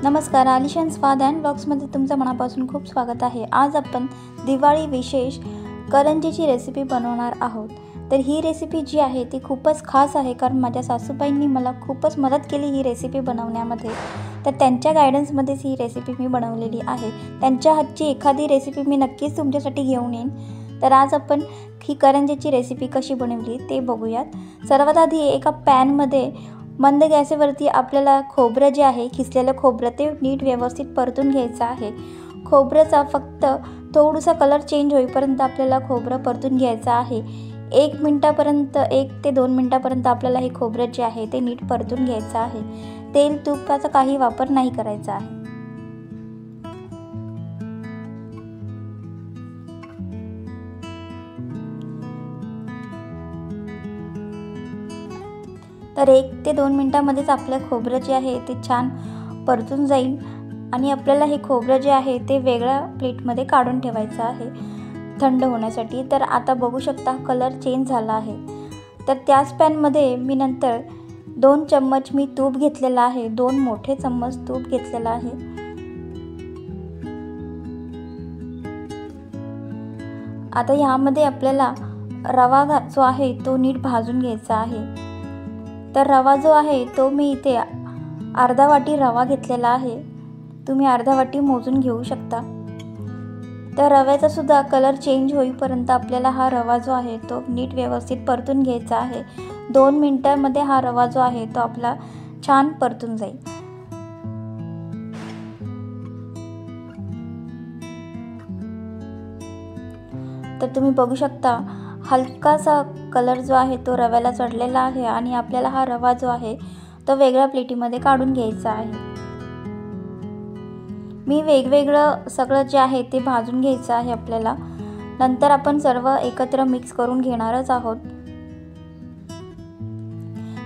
नमस्कार, आलिशान स्वाद अँड ब्लॉग्समध्ये तुमचं मनापासून खूप स्वागत आहे। आज आपण दिवाळी विशेष करंजीची रेसिपी बनवणार आहोत। तर ही रेसिपी जी आहे ती खूपच खास आहे, कारण माझ्या सासूबाईंनी मला खूपच मदत केली ही रेसिपी बनवण्यामध्ये। तर त्यांच्या गायडन्समध्येच ही रेसिपी मी बनवलेली आहे। त्यांच्या हातची एखादी रेसिपी मी नक्कीच तुमच्यासाठी घेऊन येईन। तर आज आपण ही करंजीची रेसिपी कशी बनवली ते बघूयात। सर्वात आधी एका पॅनमध्ये मंद गॅसवरती आपल्याला खोबरं जे आहे, खिसलेलं खोबरं ते नीट व्यवस्थित परतून घ्यायचं आहे। खोबऱ्याचा फक्त थोडासा कलर चेंज होईपर्यंत आपल्याला खोबरं परतून घ्यायचं आहे। 1 मिनिटापर्यंत 1 ते 2 मिनिटापर्यंत आपल्याला हे खोबरं जे आहे ते नीट परतून घ्यायचं आहे। तेल तुपाचा काही वापर नाही करायचा आहे। तर 1 ते 2 मिनिटांमध्येच आपलं खोबरं जे आहे ते छान परतून जाईल आणि आपल्याला हे खोबरं जे आहे ते वेगळ्या प्लेटमध्ये काढून ठेवायचं आहे थंड होण्यासाठी। तर आता बघू शकता कलर चेंज झाला आहे। तर त्याच पॅनमध्ये मी नंतर 2 चम्मच मी तूप घेतलेला आहे, 2 मोठे चम्मच तूप घेतलेला आहे। आता यामध्ये आपल्याला रवा जो आहे तो नीट भाजून घ्यायचा आहे। तर रवा जो आहे तो मी इथे अर्धा वाटी रवा घेतलेला आहे, तुम्ही अर्धा वाटी मोजून घेऊ शकता। तर रव्याचा सुद्धा कलर चेंज होईपर्यंत आपल्याला हा रवा जो आहे तो नीट व्यवस्थित परतून घ्यायचा आहे। 2 मिनिटांमध्ये हा रवा जो आहे तो आपला छान परतून जाईल। तर तुम्ही बघू शकता हलकासा कलर जो आहे तो रव्याला चढलेला आहे आणि आपल्याला हा रवा जो आहे तो वेगळ्या प्लेटीमध्ये काढून घ्यायचा आहे। मी वेगवेगळं सगळं जे आहे ते भाजून घ्यायचं आहे आपल्याला। नंतर आपण सर्व एकत्र मिक्स करून घेणारच आहोत।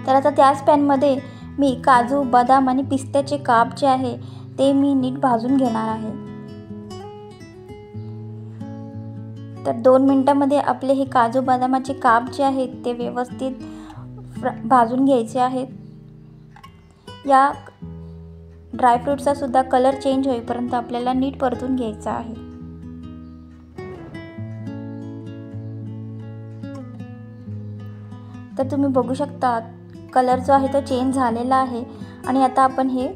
तर आता त्याच पॅनमध्ये मी काजू, बदाम आणि पिस्त्याचे काप जे आहे ते मी नीट भाजून घेणार आहे। तर 2 मिनिटांमध्ये आपले हे काजू बदामाचे काप जे आहेत ते व्यवस्थित भाजून घ्यायचे आहेत। या ड्रायफ्रूटचा सुद्धा कलर चेंज होईपर्यंत आपल्याला नीट परतून घ्यायचा आहे। तर तुम्ही बघू शकता कलर जो आहे तो चेंज झालेला आहे आणि आता आपण हे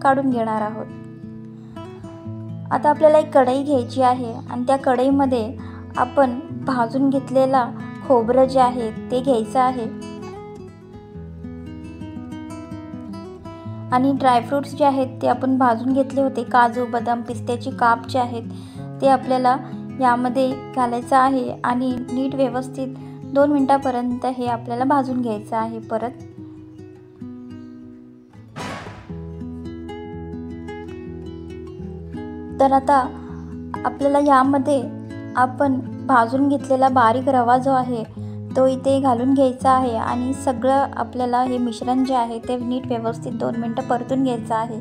काढून घेणार आहोत। आता आपल्याला एक कढई घ्यायची आहे आणि त्या कढईमध्ये आपण भाजून घेतलेला खोबरं जे आहे ते घ्यायचं आहे आणि ड्रायफ्रूट्स जे आहेत ते आपण भाजून घेतले होते, काजू, बदाम, पिस्त्याची काप जे आहेत ते आपल्याला यामध्ये घालायचं आहे आणि नीट व्यवस्थित 2 मिनिटापर्यंत हे आपल्याला भाजून घ्यायचं आहे परत। तर आता आपल्याला यामध्ये आपण भाजून घेतलेला बारीक रवा जो आहे तो इथे घालून घ्यायचा आहे आणि सगळं आपल्याला हे मिश्रण जे आहे ते नीट व्यवस्थित 2 मिनिटं परतून घ्यायचं आहे।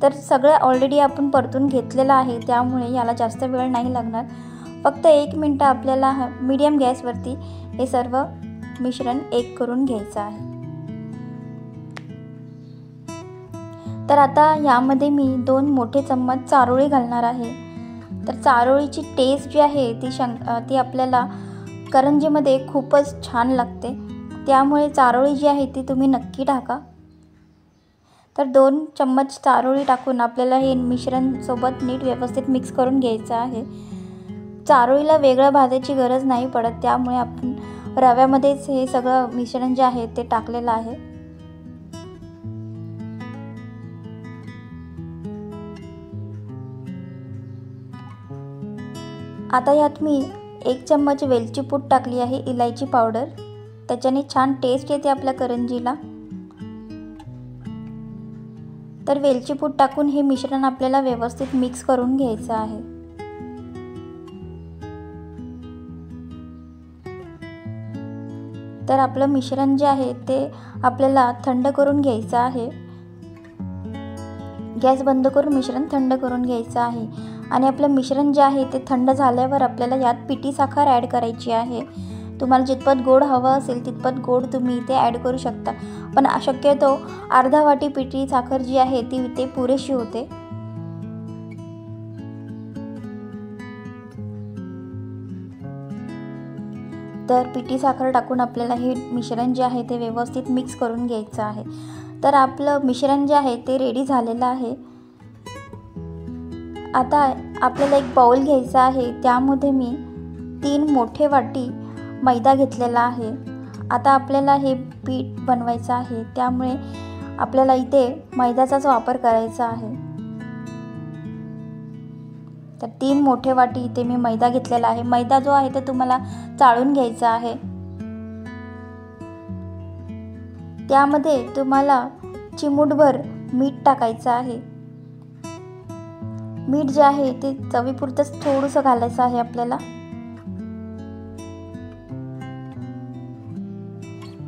तर सगळं ऑलरेडी आपण परतून घेतलेलं आहे, त्यामुळे याला जास्त वेळ नाही लागणार। फक्त 1 मिनिट आपल्याला मीडियम गॅसवरती हे सर्व मिश्रण एक करून घ्यायचं आहे। तर आता यामध्ये मी 2 मोठे चम्मच चारोळी घालणार आहे। तर चारोळीची टेस्ट जी आहे ती आपल्याला करंजीमध्ये खूपच छान लागते, त्यामुळे चारोळी जी आहे ती तुम्ही नक्की टाका। तर 2 चम्मच चारोळी टाकून आपल्याला हे मिश्रण सोबत नीट व्यवस्थित मिक्स करून घ्यायचं आहे। चारोळीला वेगळं भाजायची गरज नाही पडत, त्यामुळे आपण रव्यामध्येच हे सगळं मिश्रण जे आहे ते टाकलेलं आहे। आता यात मी 1 चम्मच वेलची पूड टाकली आहे, इलायची पावडर, त्याच्याने छान टेस्ट येते आपल्या करंजीला। तर वेलची पूड टाकून हे मिश्रण आपल्याला व्यवस्थित मिक्स करून घ्यायचं आहे। तर आपलं मिश्रण जे आहे ते आपल्याला थंड करून घ्यायचं आहे। गॅस बंद करून मिश्रण थंड करून घ्यायचं आहे आणि आपलं मिश्रण जे आहे ते थंड झाल्यावर आपल्याला यात पिठी साखर ॲड करायची आहे। तुम्हाला जितपत गोड हवं असेल तितपत गोड तुम्ही इथे ॲड करू शकता, पण शक्यतो अर्धा वाटी पिठी साखर जी आहे ती इथे पुरेशी होते. तर पिठी साखर टाकून आपल्याला हे मिश्रण जे आहे ते व्यवस्थित मिक्स करून घ्यायचं आहे. तर आपलं मिश्रण जे आहे ते रेडी झालेलं आहे. आता आपल्याला एक बाउल घ्यायचा आहे, त्यामध्ये मी 3 मोठे वाटी मैदा घेतलेला आहे. आता आपल्याला हे पीठ बनवायचं आहे, त्यामुळे आपल्याला इथे मैद्याचाच वापर करायचा आहे. तर 3 मोठे वाटी इथे मी मैदा घेतलेला आहे. मैदा जो आहे ते तुम्हाला चाळून घ्यायचा आहे. त्यामध्ये तुम्हाला चिमूटभर मीठ टाकायचं आहे. मीठ जे आहे ते चवीपुरतंच थोडंसं घालायचं आहे आपल्याला.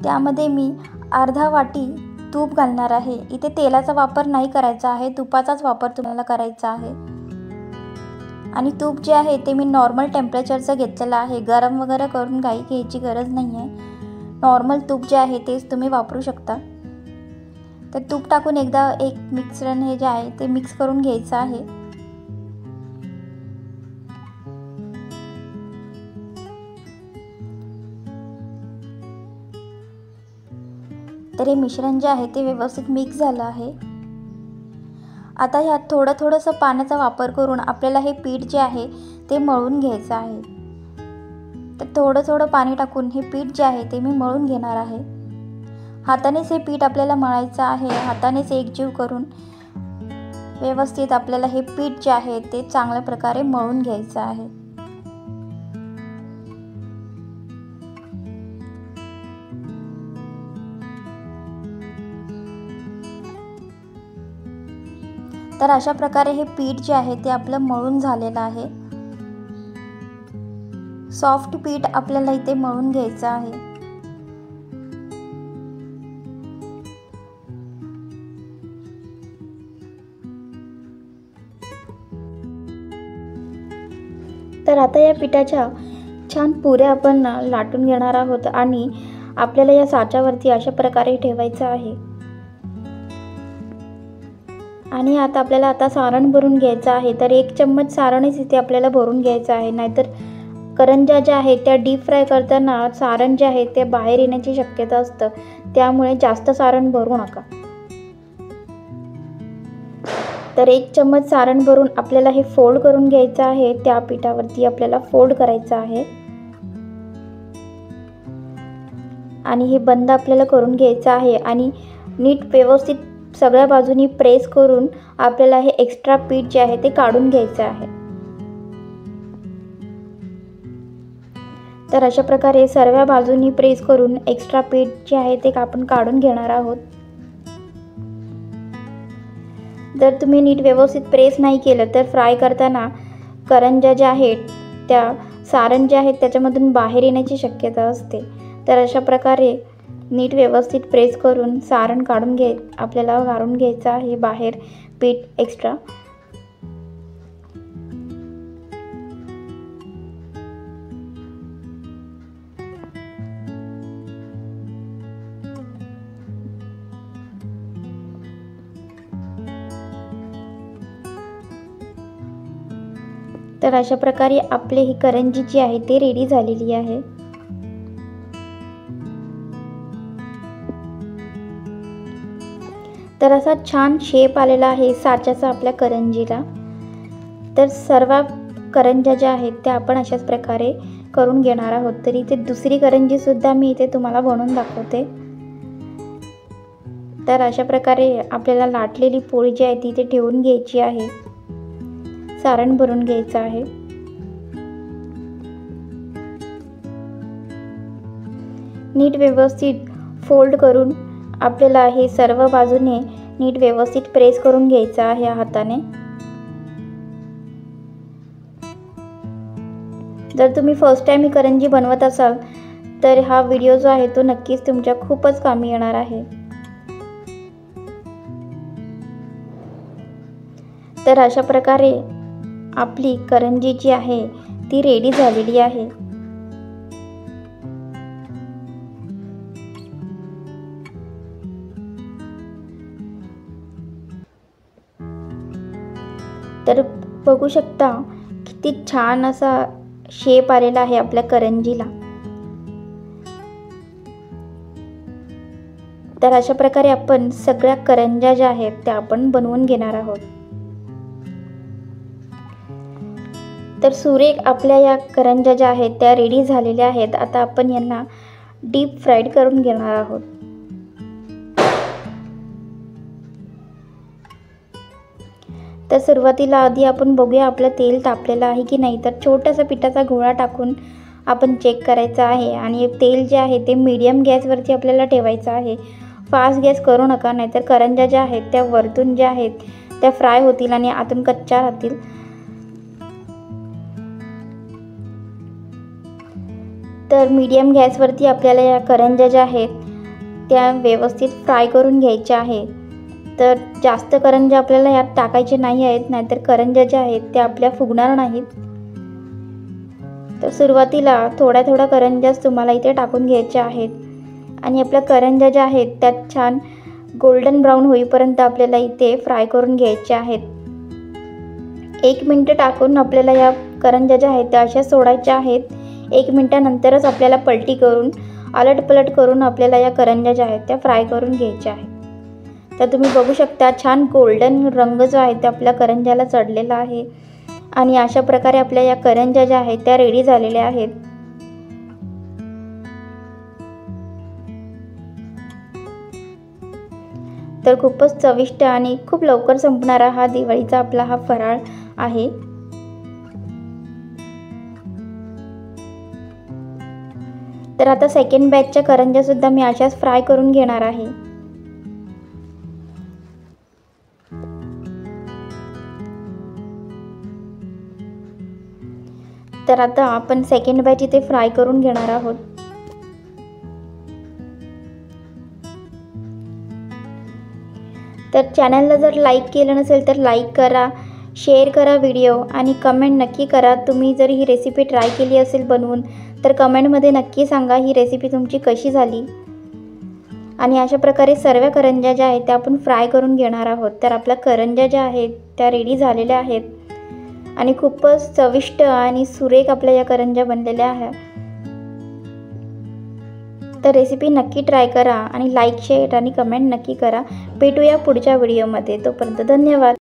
त्यामध्ये मी अर्धा वाटी तूप घालणार आहे. इथे तेलाचा वापर नाही करायचा आहे, तुपाचाच वापर तुम्हाला करायचा आहे. आणि तूप जे आहे ते मी नॉर्मल टेम्परेचरचं घेतलेलं आहे. गरम वगैरे करून काही घ्यायची गरज नाही आहे. नॉर्मल तूप जे आहे तेच तुम्ही वापरू शकता. तर तूप टाकून एकदा एक मिश्रण हे जे आहे ते मिक्स करून घ्यायचं आहे. तर हे मिश्रण जे आहे ते व्यवस्थित मिक्स झालं आहे. आता ह्यात थोडंसं पाण्याचा वापर करून आपल्याला हे पीठ जे आहे ते मळून घ्यायचं आहे. तर थोडं पाणी टाकून हे पीठ जे आहे ते मी मळून घेणार आहे. हातानेच हे पीठ आपल्याला मळायचं आहे. हातानेच एकजीव करून व्यवस्थित आपल्याला हे पीठ जे आहे ते चांगल्या प्रकारे मळून घ्यायचं आहे. तर अशा प्रकारे हे पीठ जे आहे ते आपलं मळून झालेलं आहे. सॉफ्ट पीठ आपल्याला इथे मळून घ्यायचं आहे. तर आता या पिठाच्या छान पुऱ्या आपण लाटून घेणार आहोत आणि आपल्याला या साच्यावरती अशा प्रकारे ठेवायचं आहे. आणि आता आपल्याला सारण भरून घ्यायचं आहे. तर 1 चम्मच सारणच इथे आपल्याला भरून घ्यायचं आहे, नाहीतर करंज्या ज्या आहेत त्या डीप फ्राय करताना सारण जे आहे ते बाहेर येण्याची शक्यता असतं. त्यामुळे जास्त सारण भरू नका. तर 1 चम्मच सारण भरून आपल्याला हे फोल्ड करून घ्यायचं आहे. त्या पिठावरती आपल्याला फोल्ड करायचं आहे आणि हे बंद आपल्याला करून घ्यायचं आहे. आणि नीट व्यवस्थित सगळ्या बाजूनी प्रेस करून आपल्याला हे एक्स्ट्रा पीठ जे आहे ते काढून घ्यायचं आहे. तर अशा प्रकारे सर्व बाजूनी प्रेस करून एक्स्ट्रा पीठ जे आहे ते आपण काढून घेणार आहोत. जर तुम्ही नीट व्यवस्थित प्रेस नाही केलं तर फ्राय करताना करंज्या ज्या आहेत त्या सारण जे आहे त्याच्यामधून बाहेर येण्याची शक्यता असते. तर अशा प्रकारे नीट व्यवस्थित प्रेस करून सारण आपल्याला काढून घ्यायचं आहे बाहेर पीठ एक्स्ट्रा. तर अशा प्रकारे आपली ही करंजी जी आहे ती रेडी झालेली आहे. तर असा छान शेप आलेला आहे साच्याचा आपल्या करंजीला. तर सर्व करंज्या ज्या आहेत त्या आपण अशाच प्रकारे करून घेणार आहोत. तर इथे दुसरी करंजी सुद्धा मी इथे तुम्हाला बनवून दाखवते. तर अशा प्रकारे आपल्याला लाटलेली पोळी जी आहे ती इथे ठेवून घ्यायची आहे. सारण भरून घ्यायचं आहे. नीट व्यवस्थित फोल्ड करून आपल्याला हे सर्व बाजूने नीट व्यवस्थित प्रेस करून घ्यायचं आहे हाताने. जर तुम्ही फर्स्ट टाइम ही करंजी बनवत असाल तर हा व्हिडिओ जो आहे तो नक्कीच तुमच्या खूपच कामी येणार आहे. तर अशा प्रकारे आपली करंजी जी आहे ती रेडी झालेली आहे. तर बघू शकता किती छान असा शेप आलेला आहे आपल्या करंजीला। तर अशा प्रकारे आपण सगळ्या करंज्या ज्या आहेत त्या आपण बनवून घेणार आहोत। तर सुरेख आपल्या या करंज्या ज्या आहेत त्या रेडी झालेल्या आहेत। आता आपण यांना डीप फ्राईड करून घेणार आहोत। तर सुरुवातीला आधी आपण बघूया आपलं तेल तापलेलं आहे की नाही। तर छोटासा पिठाचा गोळा टाकून आपण चेक करायचं आहे आणि तेल जे आहे ते मीडियम गॅसवरती आपल्याला ठेवायचं आहे। फास्ट गॅस करू नका, नाहीतर करंज्या ज्या आहेत त्या वरतून ज्या आहेत त्या फ्राय होतील आणि आतून कच्च्या राहतील। तर मीडियम गॅसवरती आपल्याला या करंज्या ज्या आहेत त्या व्यवस्थित फ्राय करून घ्यायच्या आहेत। तर जास्त करंज्या आपल्याला यात टाकायचे नाही आहेत, नाहीतर करंज्या ज्या आहेत त्या आपल्या फुगणार नाहीत। तर सुरुवातीला थोड्या थोड्या करंज्याच तुम्हाला इथे टाकून घ्यायच्या आहेत आणि आपल्या करंज्या ज्या आहेत त्यात छान गोल्डन ब्राऊन होईपर्यंत आपल्याला इथे फ्राय करून घ्यायचे आहेत। 1 मिनिट टाकून आपल्याला या करंज्या ज्या आहेत त्या अशा सोडायच्या आहेत। 1 मिनिटानंतरच आपल्याला पलटी करून आलटपलट करून आपल्याला या करंज्या ज्या आहेत त्या फ्राय करून घ्यायच्या आहेत। तर तुम्ही बघू शकता छान गोल्डन रंग जो आहे त्या आपल्या करंज्याला चढलेला आहे आणि अशा प्रकारे आपल्या या करंज्या ज्या आहेत त्या रेडी झालेल्या आहेत। तर खूपच चविष्ट आणि खूप लवकर संपणारा हा दिवाळीचा आपला हा फराळ आहे। तर आता सेकंड बॅचच्या करंज्या सुद्धा मी अशाच फ्राय करून घेणार आहे। तर आता आपण सेकंड बॅच इथे फ्राय करून घेणार आहोत। तर चॅनलला जर लाईक केलं नसेल तर लाईक करा, शेअर करा व्हिडिओ आणि कमेंट नक्की करा। तुम्ही जर ही रेसिपी ट्राय केली असेल बनवून तर कमेंटमध्ये नक्की सांगा ही रेसिपी तुमची कशी झाली। आणि अशा प्रकारे सर्व करंज्या ज्या आहेत त्या आपण फ्राय करून घेणार आहोत। तर आपल्या करंज्या ज्या आहेत त्या रेडी झालेल्या आहेत आणि खूपच चविष्ट आणि सुरेख आपल्या या करंज्या बनलेल्या आहेत। तर रेसिपी नक्की ट्राय करा आणि लाईक, शेअर आणि कमेंट नक्की करा। भेटूया पुढच्या व्हिडिओमध्ये, तोपर्यंत धन्यवाद।